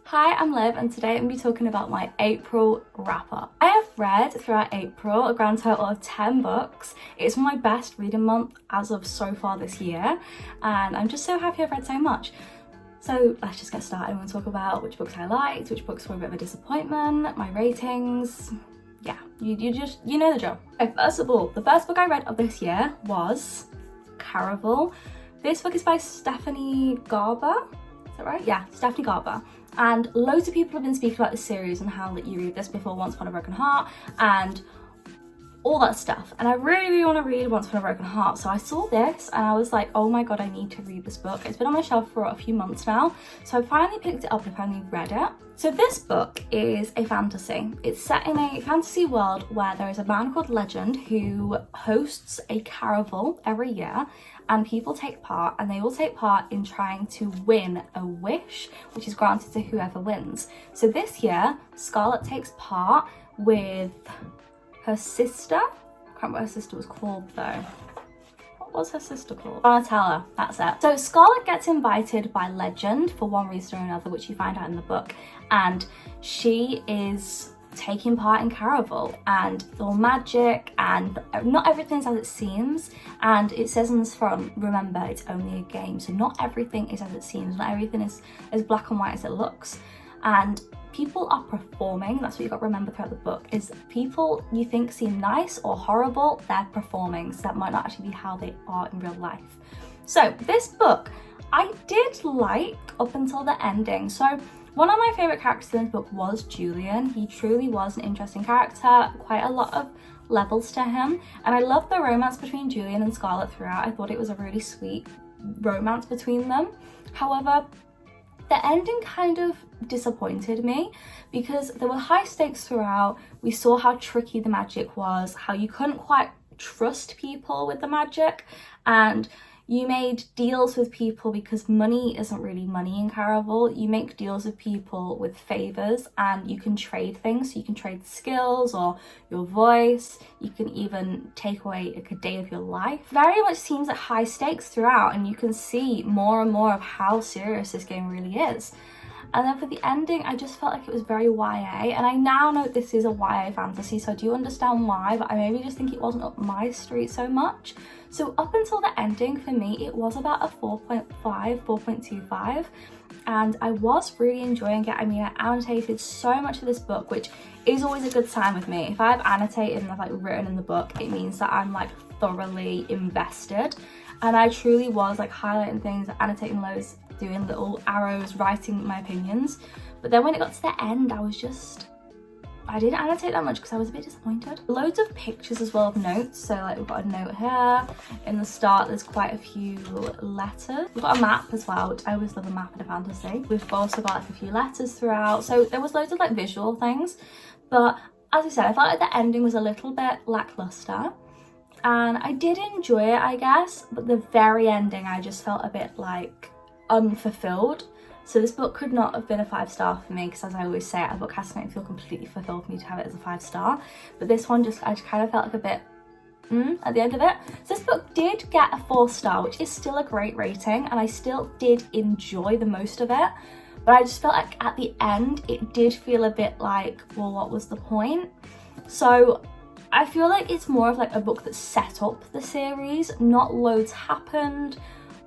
Hi, I'm Liv and today I'm going to be talking about my April wrap-up. I have read throughout April a grand total of 10 books. It's my best reading month as of so far this year and I'm just so happy I've read so much. So let's just get started. I'm going to talk about which books I liked, which books were a bit of a disappointment, my ratings. Yeah, you know the drill. Okay, first of all, the first book I read of this year was Caravel. This book is by Stephanie Garber. Is that right? Yeah, Stephanie Garber. And loads of people have been speaking about this series and how that you read this before Once Upon a Broken Heart and all that stuff. And I really want to read Once Upon a Broken Heart. So I saw this and I was like, oh my god, I need to read this book. It's been on my shelf for a few months now. So I finally picked it up and I finally read it. So this book is a fantasy. It's set in a fantasy world where there is a man called Legend who hosts a Caraval every year, and people take part, and they all take part in trying to win a wish, which is granted to whoever wins. So this year, Scarlett takes part with her sister. I can't remember what her sister was called though. What was her sister called? Donatella, that's it. So Scarlett gets invited by Legend for one reason or another, which you find out in the book, and she is taking part in Caraval, and all magic and not everything's as it seems, and it says on this front, remember, it's only a game. So not everything is as it seems, not everything is as black and white as it looks, and people are performing. That's what you got to remember throughout the book, is people you think seem nice or horrible, they're performing, so that might not actually be how they are in real life. So this book I did like up until the ending. So one of my favourite characters in this book was Julian. He truly was an interesting character, quite a lot of levels to him, and I loved the romance between Julian and Scarlett throughout. I thought it was a really sweet romance between them. However, the ending kind of disappointed me because there were high stakes throughout. We saw how tricky the magic was, how you couldn't quite trust people with the magic, and you made deals with people because money isn't really money in Caraval. You make deals with people with favours and you can trade things. So you can trade skills or your voice. You can even take away like a day of your life. Very much seems like high stakes throughout, and you can see more and more of how serious this game really is. And then for the ending, I just felt like it was very YA, and I now know this is a YA fantasy, so I do understand why, but I maybe just think it wasn't up my street so much. So up until the ending, for me, it was about a 4.5, 4.25, and I was really enjoying it. I mean, I annotated so much of this book, which is always a good sign with me. If I've annotated and I've like written in the book, it means that I'm like thoroughly invested, and I truly was like highlighting things, annotating loads, doing little arrows, writing my opinions. But then when it got to the end, I didn't annotate that much because I was a bit disappointed. Loads of pictures as well of notes. So like we've got a note here. In the start, there's quite a few letters. We've got a map as well, which I always love a map in a fantasy. We've also got like a few letters throughout. So there was loads of like visual things. But as I said, I felt like the ending was a little bit lackluster. And I did enjoy it, I guess. But the very ending, I just felt a bit like unfulfilled. So this book could not have been a 5-star for me, because as I always say, a book has to make me feel completely fulfilled for me to have it as a 5-star. But this one I just kind of felt like a bit at the end of it. So this book did get a 4-star, which is still a great rating, and I still did enjoy the most of it. But I just felt like at the end it did feel a bit like, well, what was the point? So I feel like it's more of like a book that set up the series, not loads happened,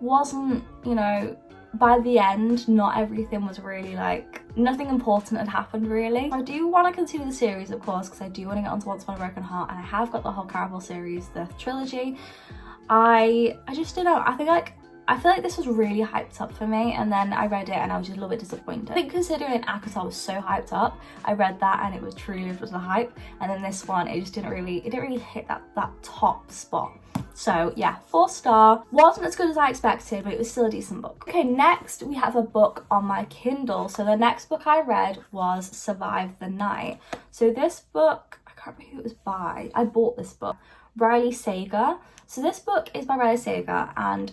wasn't, you know, by the end, not everything was really like, nothing important had happened really. I do want to continue the series, of course, because I do want to get onto Once Upon a Broken Heart, and I have got the whole Caraval series, the trilogy. I just don't know, I feel like this was really hyped up for me, and then I read it and I was just a little bit disappointed. I think considering ACOTAR was so hyped up, I read that and it was truly just a hype, and then this one, it didn't really hit that top spot. So yeah, 4-star. Wasn't as good as I expected, but it was still a decent book. Okay, next we have a book on my Kindle. So the next book I read was Survive the Night. So this book, I can't remember who it was by. I bought this book, Riley Sager. So this book is by Riley Sager, and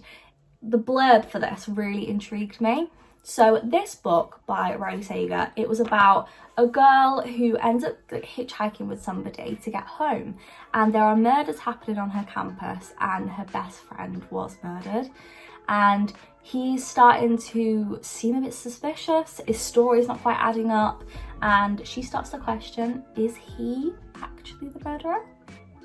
the blurb for this really intrigued me. So this book by Riley Sager, it was about a girl who ends up like, hitchhiking with somebody to get home, and there are murders happening on her campus, and her best friend was murdered. and he's starting to seem a bit suspicious. His story's not quite adding up, and she starts to question, is he actually the murderer?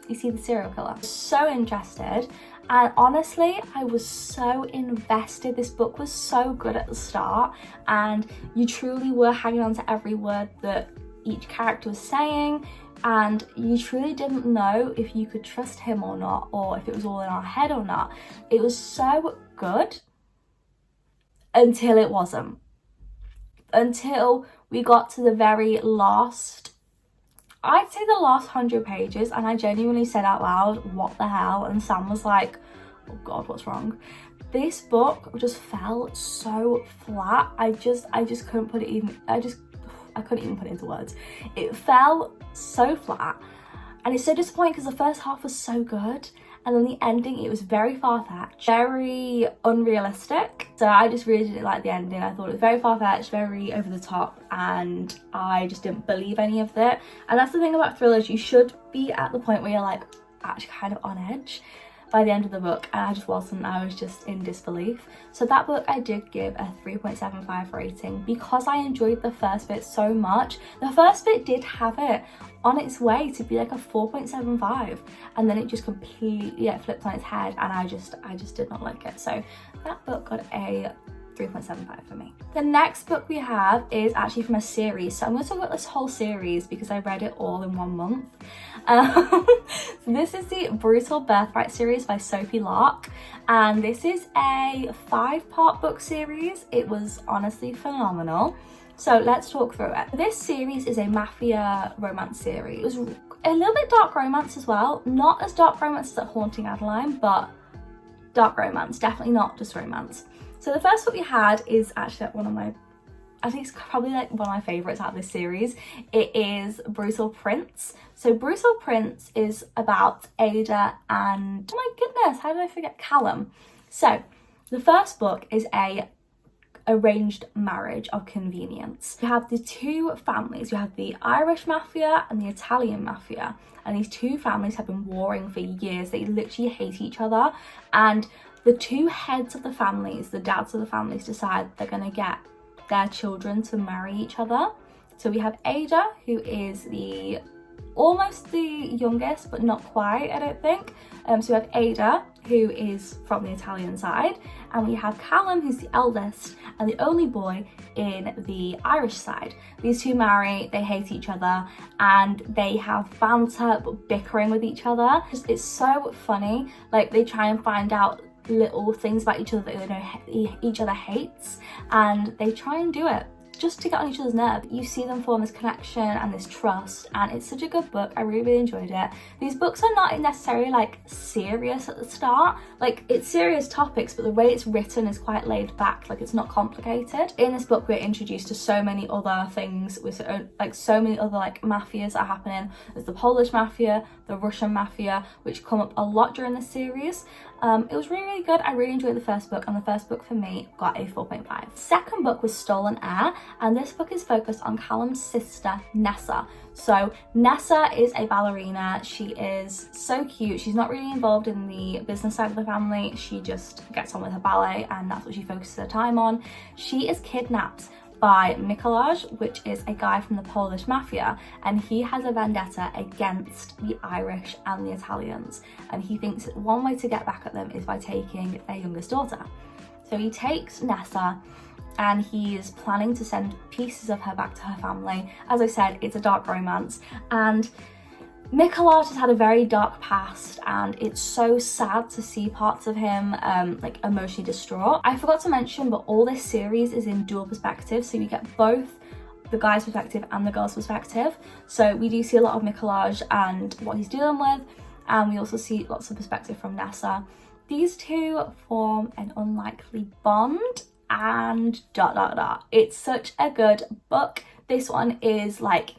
Is he the serial killer? So interested, and honestly I was so invested. This book was so good at the start, and you truly were hanging on to every word that each character was saying, and you truly didn't know if you could trust him or not, or if it was all in our head or not. It was so good until it wasn't. Until we got to the very last, I'd say the last 100 pages, and I genuinely said out loud, what the hell? And Sam was like, oh God, what's wrong? This book just fell so flat. I just couldn't put it even, I couldn't even put it into words. It fell so flat, and it's so disappointing because the first half was so good, and then the ending, it was very far-fetched, very unrealistic. So I just really didn't like the ending. I thought it was very far-fetched, very over the top, and I just didn't believe any of it. And that's the thing about thrillers, you should be at the point where you're like actually kind of on edge by the end of the book, and I just wasn't. I was just in disbelief. So that book I did give a 3.75 rating because I enjoyed the first bit so much. The first bit did have it on its way to be like a 4.75, and then it just completely flipped on its head, and I just did not like it. So that book got a 3.75 for me. The next book we have is actually from a series. So I'm going to talk about this whole series because I read it all in 1 month. So this is the Brutal Birthright series by Sophie Lark, and this is a 5-part book series. It was honestly phenomenal. So let's talk through it. This series is a mafia romance series. It was a little bit dark romance as well. Not as dark romance as Haunting Adeline, but dark romance, definitely not just romance. So the first book we had is actually one of my, I think it's probably like one of my favourites out of this series. It is Bruel Prince. So Bruel Prince is about Ada and, oh my goodness, how did I forget Callum? So the first book is a arranged marriage of convenience. You have the two families. You have the Irish mafia and the Italian mafia, and these two families have been warring for years. They literally hate each other, and the two heads of the families, the dads of the families, decide they're going to get their children to marry each other. So we have Ada, who is almost the youngest, but not quite, I don't think. So we have Ada, who is from the Italian side, and we have Callum, who's the eldest and the only boy in the Irish side. These two marry, they hate each other, and they have banter but bickering with each other. It's so funny. Like, they try and find out little things about each other that they know each other hates, and they try and do it just to get on each other's nerves. You see them form this connection and this trust, and it's such a good book. I really enjoyed it. These books are not necessarily like serious at the start. Like, it's serious topics, but the way it's written is quite laid back. Like, it's not complicated. In this book, we're introduced to so many other things with like so many other like mafias that are happening. There's the Polish mafia, the Russian mafia, which come up a lot during the series. It was really, really good. I really enjoyed the first book, and the first book for me got a 4.5. Second book was Stolen Heir, and this book is focused on Callum's sister, Nessa. So Nessa is a ballerina. She is so cute. She's not really involved in the business side of the family. She just gets on with her ballet, and that's what she focuses her time on. She is kidnapped by Mikołaj, which is a guy from the Polish mafia, and he has a vendetta against the Irish and the Italians, and he thinks that one way to get back at them is by taking their youngest daughter. So he takes Nessa, and he is planning to send pieces of her back to her family. As I said, it's a dark romance, and Mikołaj has had a very dark past, and it's so sad to see parts of him like emotionally distraught. I forgot to mention, but all this series is in dual perspective, so you get both the guy's perspective and the girl's perspective. So we do see a lot of Mikołaj and what he's dealing with, and we also see lots of perspective from Nessa. These two form an unlikely bond, and ... It's such a good book. This one is like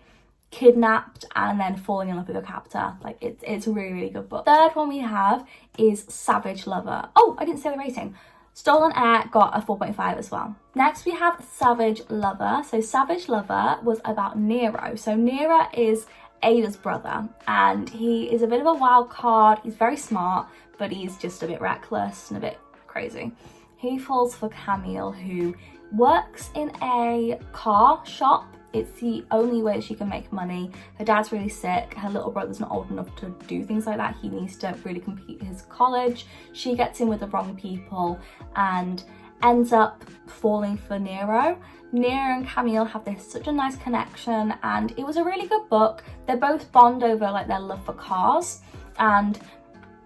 kidnapped and then falling in love with your captor. Like, it's a really, really good book. Third one we have is Savage Lover. Oh, I didn't say the rating. Stolen Heir got a 4.5 as well. Next we have Savage Lover. So Savage Lover was about Nero. So Nero is Ada's brother, and he is a bit of a wild card. He's very smart, but he's just a bit reckless and a bit crazy. he falls for Camille, who works in a car shop. It's the only way she can make money. Her dad's really sick. Her little brother's not old enough to do things like that. He needs to really complete his college. She gets in with the wrong people and ends up falling for Nero. Nero and Camille have such a nice connection, and it was a really good book. They both bond over like their love for cars, and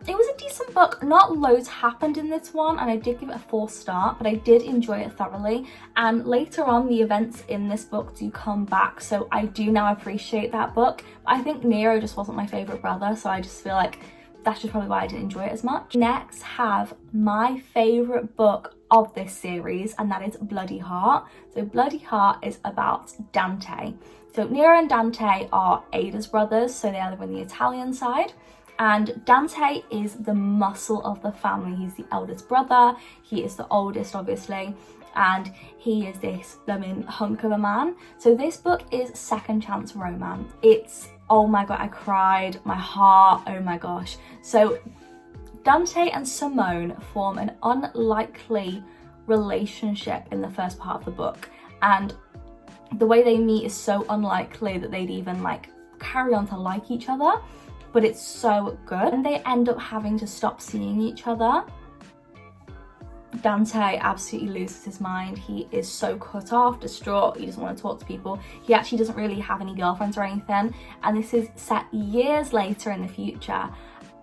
it was a decent book. Not loads happened in this one, and I did give it a 4-star, but I did enjoy it thoroughly. And later on, the events in this book do come back, so I do now appreciate that book. I think Nero just wasn't my favourite brother, so I just feel like that's just probably why I didn't enjoy it as much. Next, have my favourite book of this series, and that is Bloody Heart. So Bloody Heart is about Dante. So Nero and Dante are Ada's brothers, so they are on the Italian side. And Dante is the muscle of the family. He's the eldest brother. He is the oldest, obviously. And he is this blooming hunk of a man. So this book is second chance romance. It's, oh my God, I cried. My heart, oh my gosh. So Dante and Simone form an unlikely relationship in the first part of the book. And the way they meet is so unlikely that they'd even like carry on to like each other. But it's so good. And they end up having to stop seeing each other. Dante absolutely loses his mind. He is so cut off, distraught. He doesn't want to talk to people. He actually doesn't really have any girlfriends or anything. And this is set years later in the future.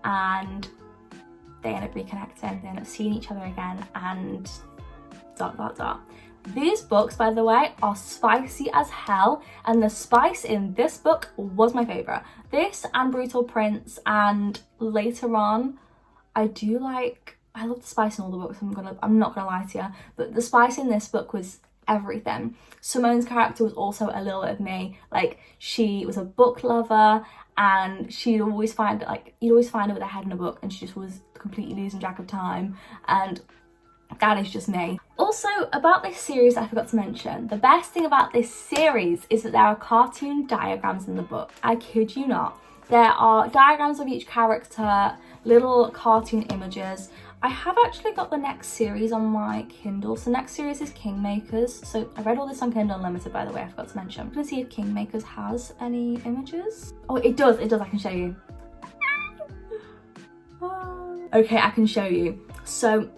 And they end up reconnecting. They end up seeing each other again. And ... These books, by the way, are spicy as hell, and the spice in this book was my favourite. This and Bruel Prince, and later on, I love the spice in all the books, I'm not gonna lie to you, but the spice in this book was everything. Simone's character was also a little bit of me. Like, she was a book lover, and you'd always find her with her head in a book, and she just was completely losing track of time, and that is just me. Also, about this series, I forgot to mention, the best thing about this series is that there are cartoon diagrams in the book. I kid you not. There are diagrams of each character, little cartoon images. I have actually got the next series on my Kindle. So next series is Kingmakers. So I read all this on Kindle Unlimited, by the way, I forgot to mention. I'm gonna see if Kingmakers has any images. Oh, it does, I can show you. Okay, I can show you. So,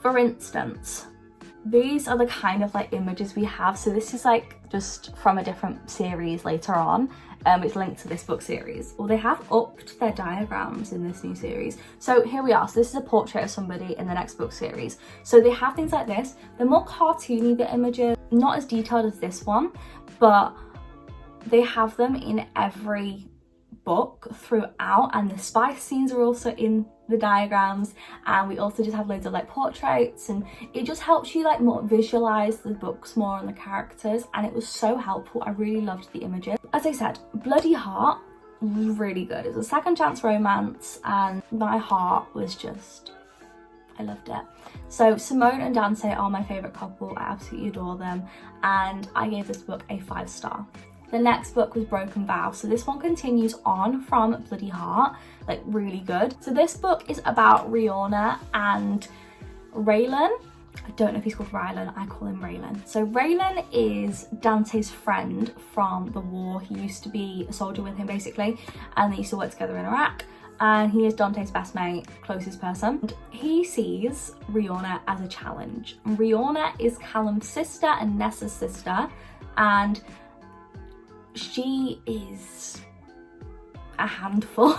for instance, these are the kind of like images we have. So this is like just from a different series later on. It's linked to this book series. Well, they have upped their diagrams in this new series. So here we are. So this is a portrait of somebody in the next book series. So they have things like this. They're more cartoony, the images, not as detailed as this one, but they have them in every book throughout, and the spice scenes are also in the diagrams, and we also just have loads of like portraits, and it just helps you like more visualize the books more and the characters, and it was so helpful. I really loved the images. As I said, Bloody Heart was really good. It was a second chance romance, and my heart was just, I loved it. So Simone and Dante are my favorite couple. I absolutely adore them, and I gave this book a 5-star. The next book was Broken Vow. So this one continues on from Bloody Heart, like really good. So this book is about Rihanna and Raylan. I don't know if he's called Rylan, I call him Raylan. So Raylan is Dante's friend from the war. He used to be a soldier with him basically, and they used to work together in Iraq. And he is Dante's best mate, closest person. And he sees Rihanna as a challenge. Rihanna is Callum's sister and Nessa's sister, and she is a handful.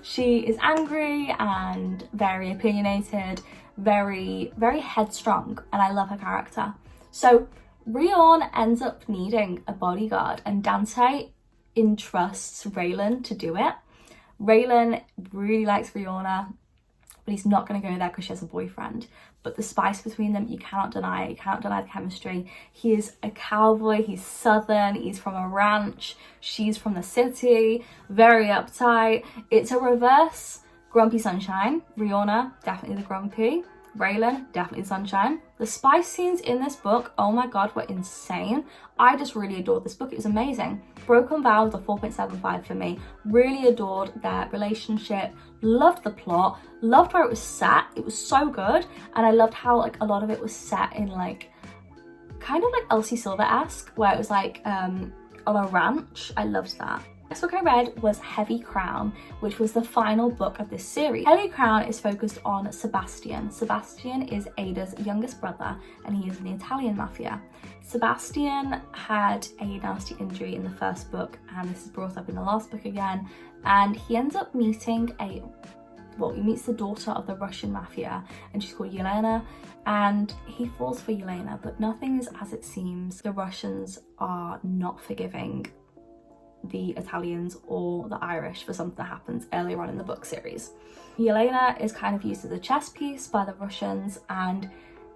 She is angry and very opinionated, very headstrong, and I love her character. So Rihanna ends up needing a bodyguard, and Dante entrusts Raylan to do it. Raylan really likes Rihanna, but he's not going to go there because she has a boyfriend. But the spice between them, you cannot deny it. You cannot deny the chemistry. He is a cowboy, he's southern, he's from a ranch, she's from the city, very uptight. It's a reverse Grumpy Sunshine. Rihanna, definitely the grumpy. Raylan, definitely the sunshine. The spice scenes in this book, oh my god, were insane. I just really adored this book. It was amazing. Broken Vow was a 4.75 for me. Really adored their relationship. Loved the plot. Loved where it was set. It was so good. And I loved how like a lot of it was set in like kind of like Elsie Silver-esque, where it was like on a ranch. I loved that. Next book I read was Heavy Crown, which was the final book of this series. Heavy Crown is focused on Sebastian. Sebastian is Ada's youngest brother and he is in the Italian mafia. Sebastian had a nasty injury in the first book, and this is brought up in the last book again, and he ends up meeting he meets the daughter of the Russian mafia, and she's called Yelena, and he falls for Yelena, but nothing is as it seems. The Russians are not forgiving the Italians or the Irish for something that happens earlier on in the book series. Yelena is kind of used as a chess piece by the Russians, and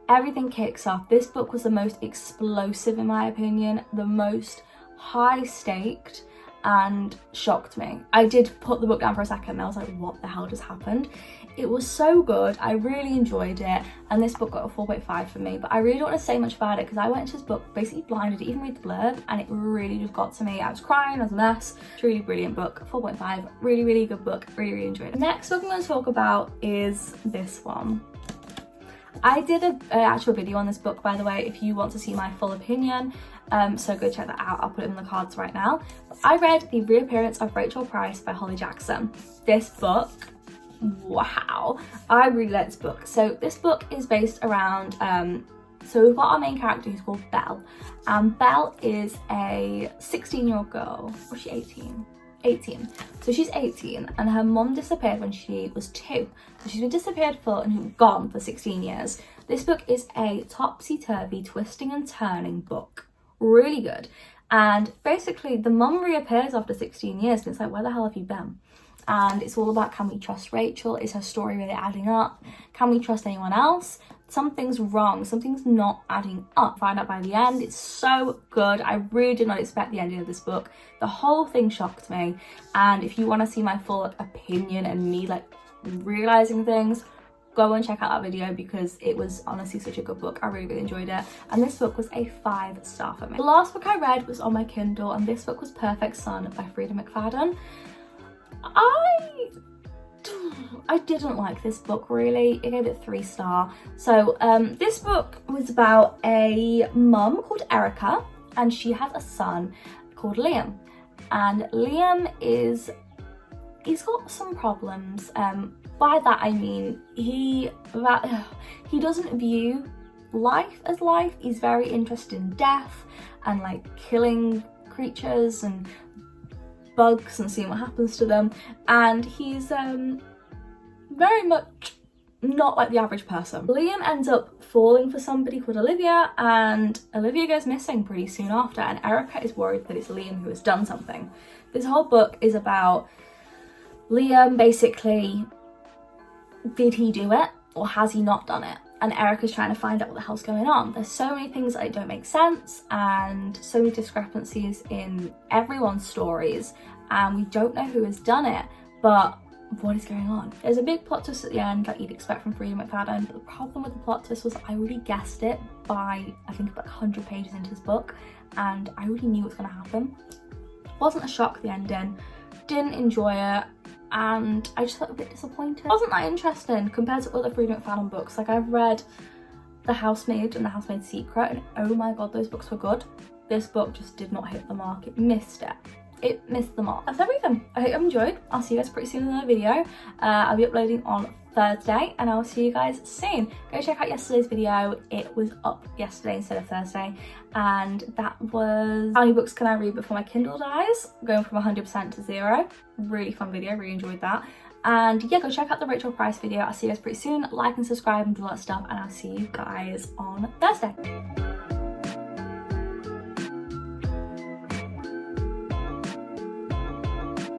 everything kicks off. This book was the most explosive in my opinion, the most high staked, and shocked me. I did put the book down for a second and I was like, what the hell just happened? It was so good. I really enjoyed it, and this book got a 4.5 for me, but I really don't want to say much about it because I went into this book basically blind. I didn't even read the blurb and it really just got to me. I was crying, I was a mess. It's a really brilliant book. 4.5, really good book. Really enjoyed it. The next book I'm going to talk about is this one. I did an actual video on this book, by the way, if you want to see my full opinion, so go check that out. I'll put it in the cards right now. I read The Reappearance of Rachel Price by Holly Jackson. This book, wow, I really like this book. So this book is based around, so we've got our main character who's called Belle, and Belle is a 16-year-old girl. Was she 18? 18. So she's 18 and her mum disappeared when she was 2. So she's been disappeared for and gone for 16 years. This book is a topsy-turvy, twisting and turning book. Really good. And basically the mum reappears after 16 years and it's like, where the hell have you been? And it's all about, can we trust Rachel? Is her story really adding up? Can we trust anyone else? Something's wrong, something's not adding up. Find out by the end. It's so good. I really did not expect the ending of this book. The whole thing shocked me, and if you want to see my full opinion and me like realizing things, go and check out that video because it was honestly such a good book. I really enjoyed it, and this book was a 5-star for me. The last book I read was on my Kindle, and this book was Perfect Son by Freeda McFadden. I didn't like this book really. I gave it 3-star. So this book was about a mum called Erica, and she has a son called Liam, and Liam he's got some problems. By that I mean he doesn't view life as life. He's very interested in death and like killing creatures and bugs and seeing what happens to them, and he's very much not like the average person. Liam ends up falling for somebody called Olivia, and Olivia goes missing pretty soon after, and Erica is worried that it's Liam who has done something. This whole book is about Liam basically, did he do it or has he not done it? And Erica's trying to find out what the hell's going on. There's so many things that don't make sense and so many discrepancies in everyone's stories, and we don't know who has done it, but what is going on? There's a big plot twist at the end that you'd expect from Freeda McFadden, but the problem with the plot twist was I already guessed it by I think about 100 pages into this book, and I already knew what was going to happen. Wasn't a shock the ending, didn't enjoy it, and I just felt a bit disappointed. It wasn't that interesting compared to other Freeda McFadden books. Like, I've read The Housemaid and The Housemaid's Secret, and oh my god, those books were good. This book just did not hit the mark. It missed it. It missed the mark. That's everything. I hope you enjoyed. I'll see you guys pretty soon in another video. I'll be uploading on Thursday, and I'll see you guys soon. Go check out yesterday's video. It was up yesterday instead of Thursday, and that was how many books can I read before my Kindle dies, going from 100% to 0. Really fun video, really enjoyed that. And yeah, go check out the Rachel Price video. I'll see you guys pretty soon. Like and subscribe and do all that stuff, and I'll see you guys on Thursday.